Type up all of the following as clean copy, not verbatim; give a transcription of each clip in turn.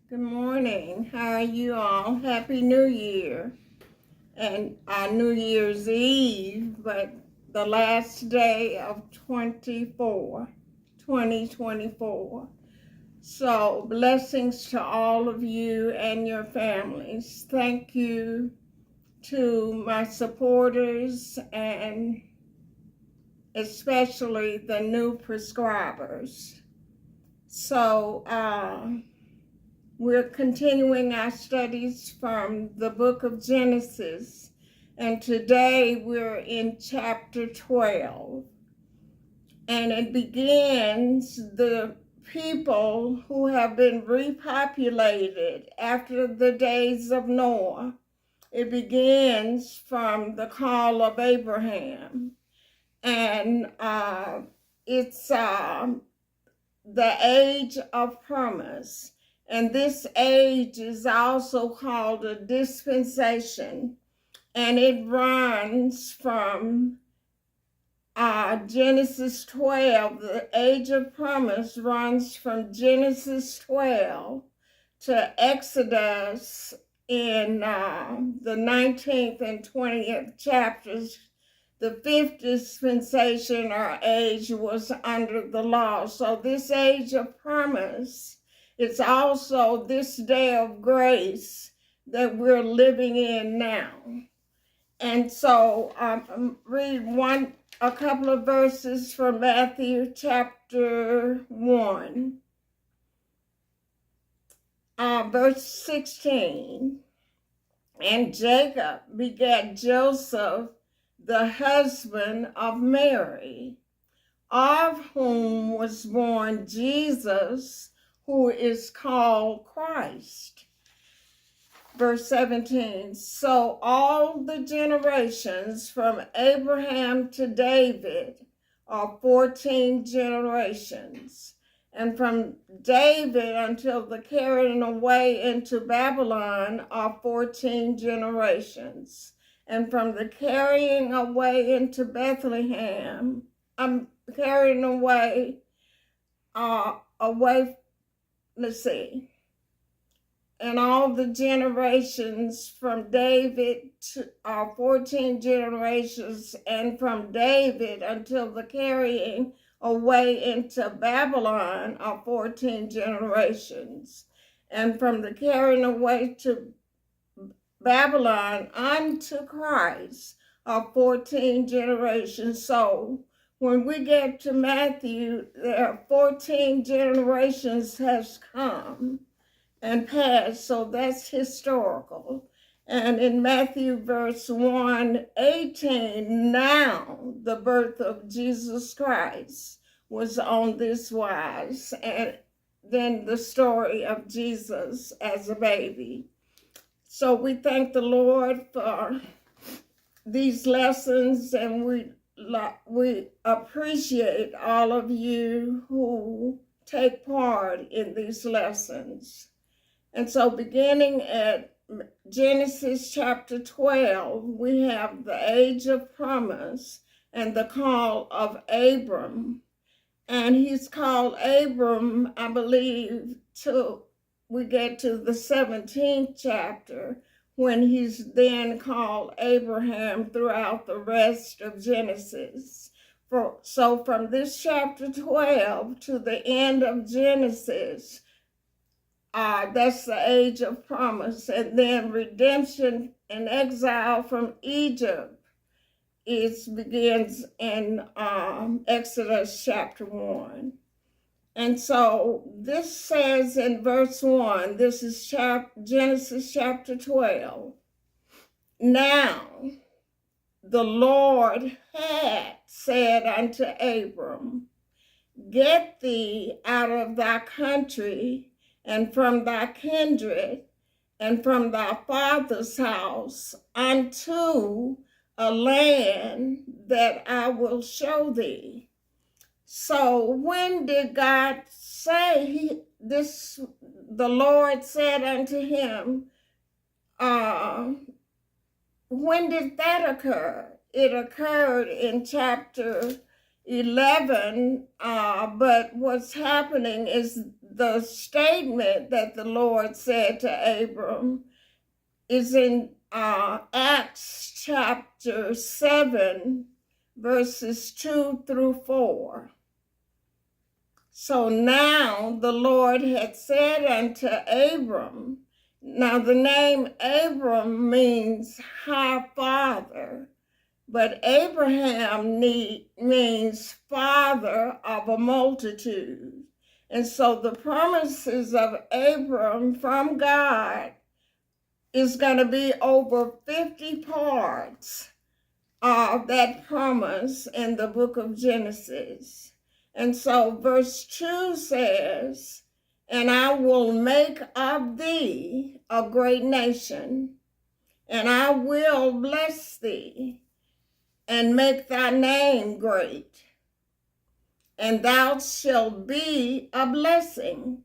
Good morning. How are you all? Happy New Year. And New Year's Eve, but the last day of 2024. So blessings to all of you and your families. Thank you to my supporters and especially the new prescribers. So, we're continuing our studies from the book of Genesis, and today we're in chapter 12. And it begins the people who have been repopulated after the days of Noah. It begins from the call of Abraham, and it's the age of promise. And this age is also called a dispensation, and it runs from Genesis 12. The age of promise runs from Genesis 12 to Exodus in the 19th and 20th chapters. The fifth dispensation or age was under the law. So this age of promise, it's also this day of grace that we're living in now. And so read a couple of verses from Matthew chapter 1, verse 16. And Jacob begat Joseph, the husband of Mary, of whom was born Jesus, who is called Christ. Verse 17, so all the generations from Abraham to David are 14 generations. And from David until the carrying away into Babylon are 14 generations. And from the carrying away into Bethlehem, I'm carrying away, let's see, and all the generations from David are 14 generations, and from David until the carrying away into Babylon are 14 generations. And from the carrying away to Babylon unto Christ are 14 generations. So when we get to Matthew, there are 14 generations has come and passed, so that's historical. And in Matthew verse 1:18, now the birth of Jesus Christ was on this wise, and then the story of Jesus as a baby. So we thank the Lord for these lessons, and we appreciate all of you who take part in these lessons. And so beginning at Genesis chapter 12, we have the age of promise and the call of Abram. And he's called Abram, I believe, we get to the 17th chapter, when he's then called Abraham throughout the rest of Genesis. So from this chapter 12 to the end of Genesis, that's the age of promise. And then redemption and exile from Egypt begins in Exodus chapter 1. And so this says in verse 1, this is Genesis chapter 12. Now the Lord had said unto Abram, get thee out of thy country and from thy kindred and from thy father's house unto a land that I will show thee. So when did God say this? The Lord said unto him, when did that occur? It occurred in chapter 11, but what's happening is the statement that the Lord said to Abram is in Acts chapter 7, verses 2 through 4. So now the Lord had said unto Abram, now the name Abram means high father, but Abraham means father of a multitude. And so the promises of Abram from God is going to be over 50 parts of that promise in the book of Genesis. And so verse 2 says, and I will make of thee a great nation, and I will bless thee, and make thy name great, and thou shalt be a blessing.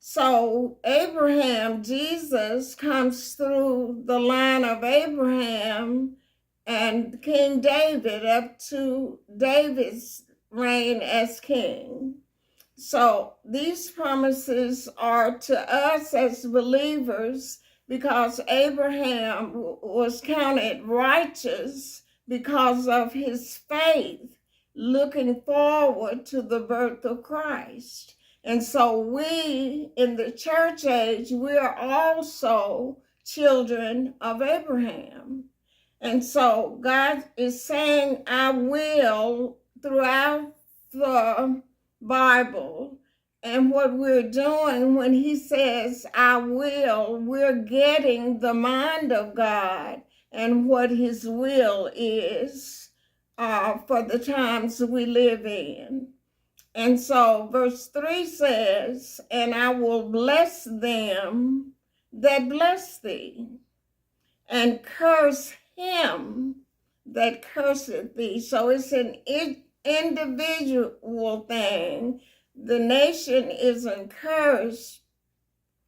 So Abraham, Jesus, comes through the line of Abraham and King David up to David's reign as king. So these promises are to us as believers because Abraham was counted righteous because of his faith, looking forward to the birth of Christ. And so we, in the church age, we are also children of Abraham. And so God is saying, I will, throughout the Bible. And what we're doing when he says, I will, we're getting the mind of God and what his will is for the times we live in. And so verse 3 says, and I will bless them that bless thee, and curse him that curseth thee. So it's an individual thing. The nation isn't cursed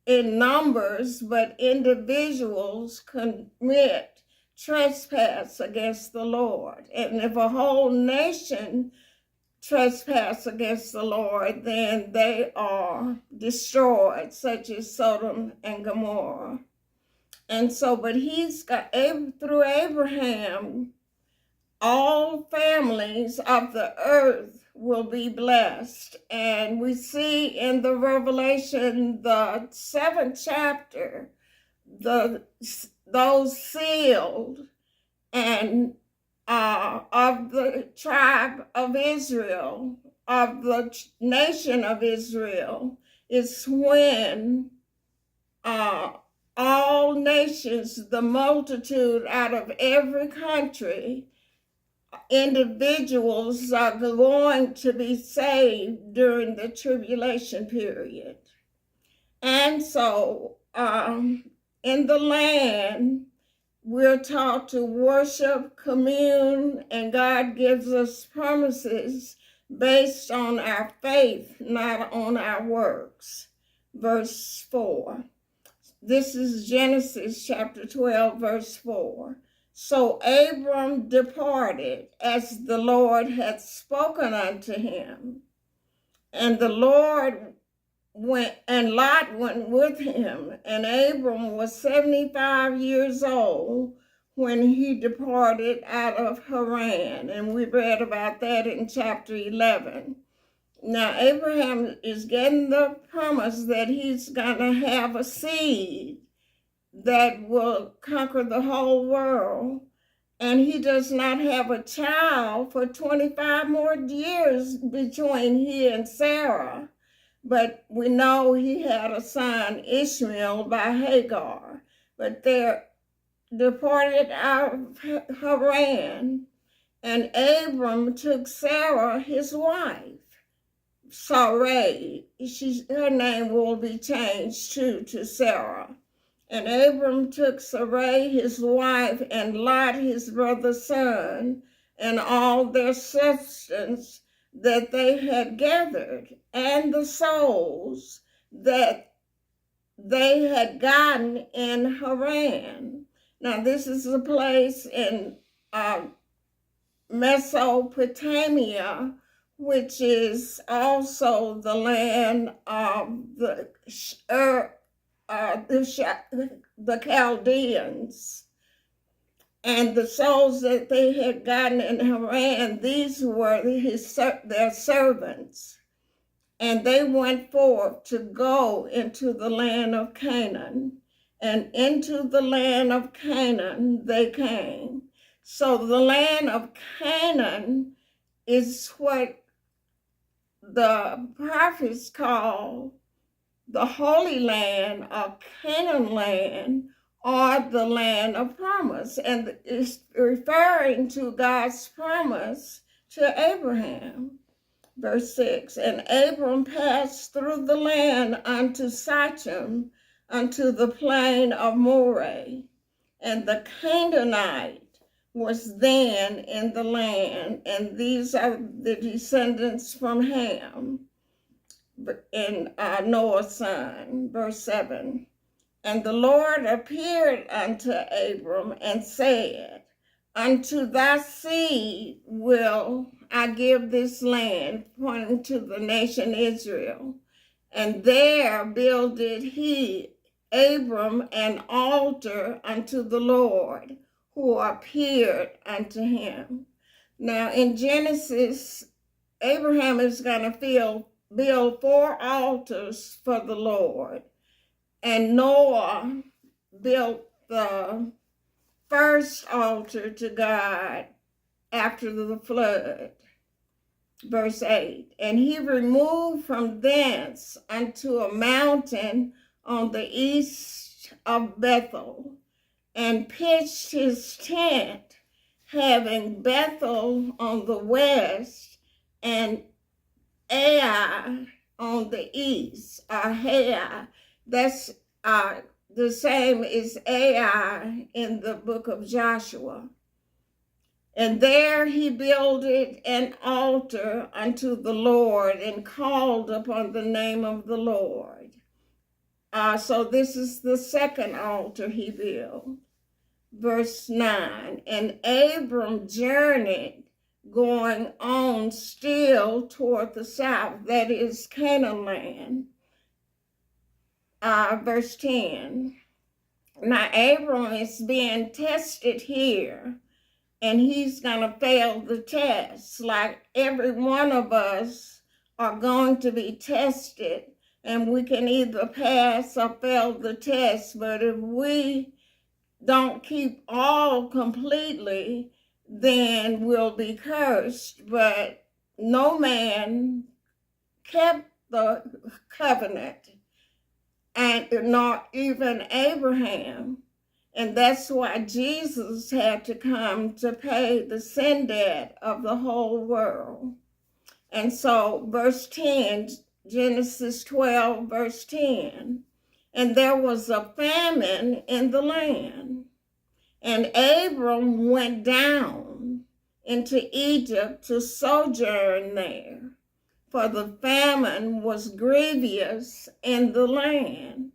in numbers, but individuals commit trespass against the Lord. And if a whole nation trespass against the Lord, then they are destroyed, such as Sodom and Gomorrah. And so, but he's got, through Abraham, all families of the earth will be blessed. And we see in the Revelation, the 7th chapter, those sealed and of the tribe of Israel, of the nation of Israel, is when all nations, the multitude out of every country, individuals are going to be saved during the tribulation period. And so in the land, we're taught to worship, commune, and God gives us promises based on our faith, not on our works. Verse 4. This is Genesis chapter 12, verse 4. So Abram departed as the Lord had spoken unto him, and the Lord went, and Lot went with him, and Abram was 75 years old when he departed out of Haran, and we read about that in chapter 11. Now Abraham is getting the promise that he's going to have a seed that will conquer the whole world. And he does not have a child for 25 more years between he and Sarah. But we know he had a son, Ishmael, by Hagar. But they're departed out of Haran, and Abram took Sarah, his wife. Sarai, her name will be changed too to Sarah. And Abram took Sarai his wife, and Lot his brother's son, and all their substance that they had gathered, and the souls that they had gotten in Haran. Now this is a place in Mesopotamia which is also the land of the Chaldeans. And the souls that they had gotten in Haran, these were their servants. And they went forth to go into the land of Canaan. And into the land of Canaan they came. So the land of Canaan is what the prophets call the Holy Land or Canaan land, or the land of promise. And it's referring to God's promise to Abraham. Verse 6, and Abram passed through the land unto Sichem, unto the plain of Moreh. And the Canaanite was then in the land, and these are the descendants from Ham, in Noah's son. Verse 7, and the Lord appeared unto Abram and said, unto thy seed will I give this land, pointing to the nation Israel. And there builded he, Abram, an altar unto the Lord, who appeared unto him. Now in Genesis, Abraham is going to build 4 altars for the Lord. And Noah built the first altar to God after the flood. Verse 8, and he removed from thence unto a mountain on the east of Bethel, and pitched his tent, having Bethel on the west and Ai on the east, or Hai. That's the same as Ai in the book of Joshua. And there he builded an altar unto the Lord and called upon the name of the Lord. So this is the second altar he built. Verse 9, and Abram journeyed, going on still toward the south, that is Canaan land. Verse 10, now Abram is being tested here, and he's going to fail the test. Like every one of us are going to be tested, and we can either pass or fail the test. But if we don't keep all completely, then we'll be cursed. But no man kept the covenant, and not even Abraham. And that's why Jesus had to come to pay the sin debt of the whole world. And so verse 10, Genesis 12, verse 10, and there was a famine in the land. And Abram went down into Egypt to sojourn there, for the famine was grievous in the land.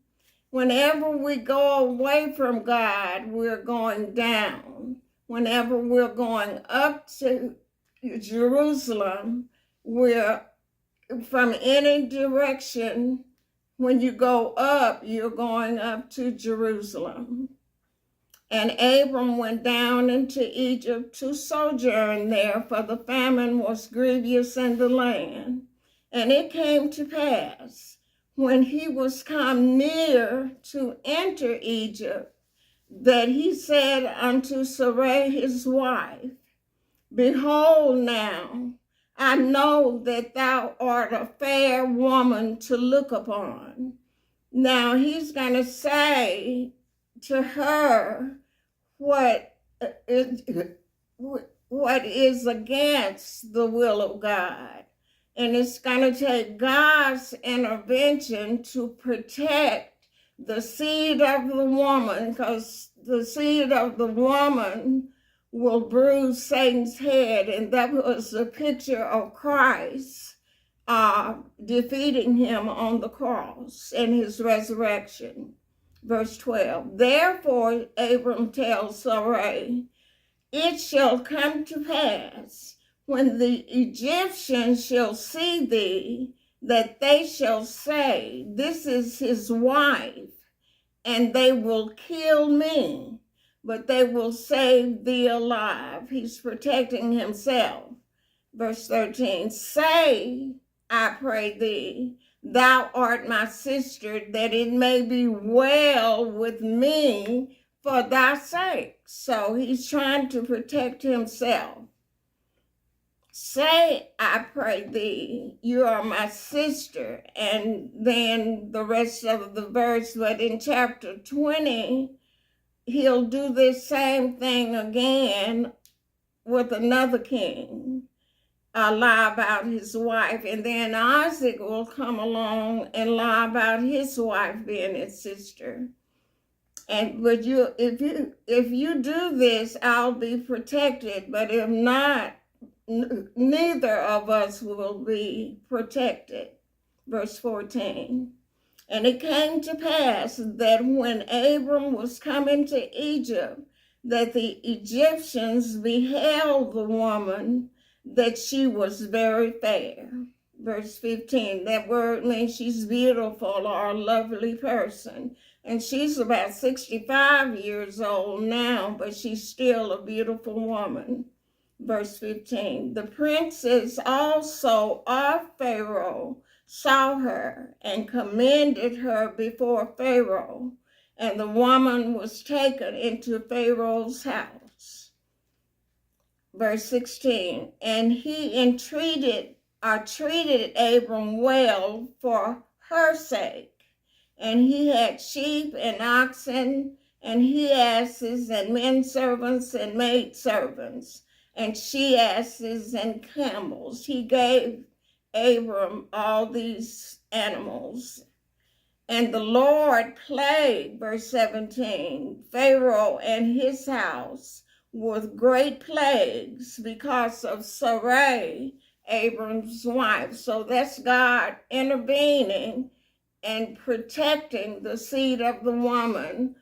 Whenever we go away from God, we're going down. Whenever we're going up to Jerusalem, we're from any direction. When you go up, you're going up to Jerusalem. And Abram went down into Egypt to sojourn there, for the famine was grievous in the land. And it came to pass, when he was come near to enter Egypt, that he said unto Sarai his wife, behold now, I know that thou art a fair woman to look upon. Now he's going to say to her what is against the will of God. And it's going to take God's intervention to protect the seed of the woman, because the seed of the woman will bruise Satan's head. And that was a picture of Christ defeating him on the cross and his resurrection. Verse 12, therefore Abram tells Sarai, it shall come to pass, when the Egyptians shall see thee, that they shall say, this is his wife, and they will kill me, but they will save thee alive. He's protecting himself. Verse 13, say, I pray thee, thou art my sister, that it may be well with me for thy sake. So he's trying to protect himself. Say, I pray thee, you are my sister. And then the rest of the verse, but in chapter 20, he'll do this same thing again with another king, lie about his wife. And then Isaac will come along and lie about his wife being his sister. And but if you do this, I'll be protected. But if not, neither of us will be protected. Verse 14. And it came to pass that when Abram was coming to Egypt, that the Egyptians beheld the woman, that she was very fair. Verse 15, that word means she's beautiful or a lovely person. And she's about 65 years old now, but she's still a beautiful woman. Verse 15, the princes also of Pharaoh saw her and commended her before Pharaoh, and the woman was taken into Pharaoh's house. Verse 16, and he treated Abram well for her sake, and he had sheep and oxen, and he asses and men servants and maid servants, and she asses and camels. He gave Abram all these animals. And the Lord plagued, verse 17, Pharaoh and his house with great plagues because of Sarai, Abram's wife. So that's God intervening and protecting the seed of the woman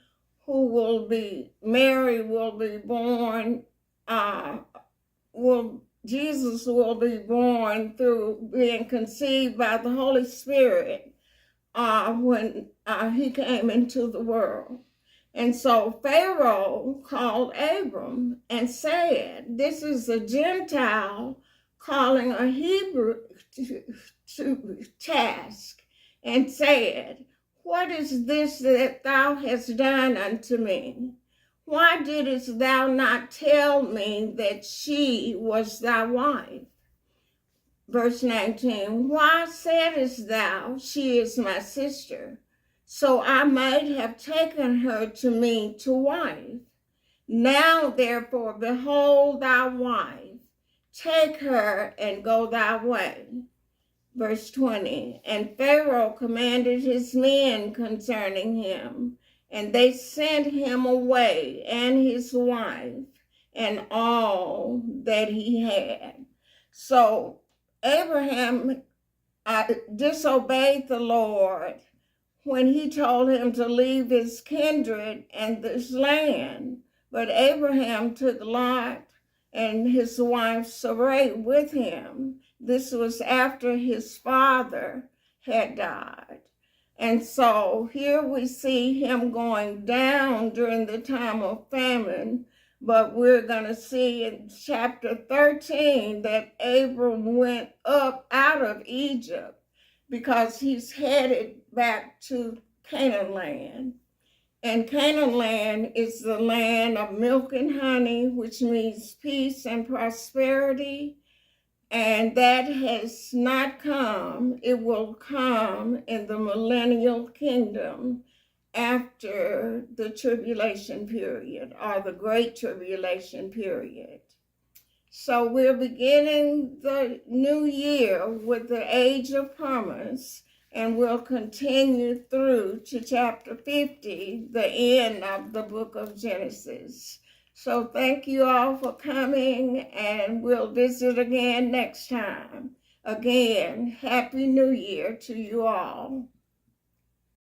who will be, Mary will be born, Jesus will be born through being conceived by the Holy Spirit when he came into the world. And so Pharaoh called Abram and said, this is a Gentile calling a Hebrew to task, and said, what is this that thou hast done unto me? Why didst thou not tell me that she was thy wife? Verse 19, why saidst thou, she is my sister? So I might have taken her to me to wife. Now therefore, behold thy wife, take her and go thy way. Verse 20, and Pharaoh commanded his men concerning him, and they sent him away, and his wife, and all that he had. So Abraham disobeyed the Lord when he told him to leave his kindred and this land. But Abraham took Lot and his wife Sarai with him. This was after his father had died. And so here we see him going down during the time of famine, but we're going to see in chapter 13 that Abram went up out of Egypt because he's headed back to Canaan land. And Canaan land is the land of milk and honey, which means peace and prosperity. And that has not come. It will come in the millennial kingdom after the tribulation period, or the great tribulation period. So we're beginning the new year with the age of promise, and we'll continue through to chapter 50, the end of the book of Genesis. So thank you all for coming, and we'll visit again next time. Again, Happy New Year to you all.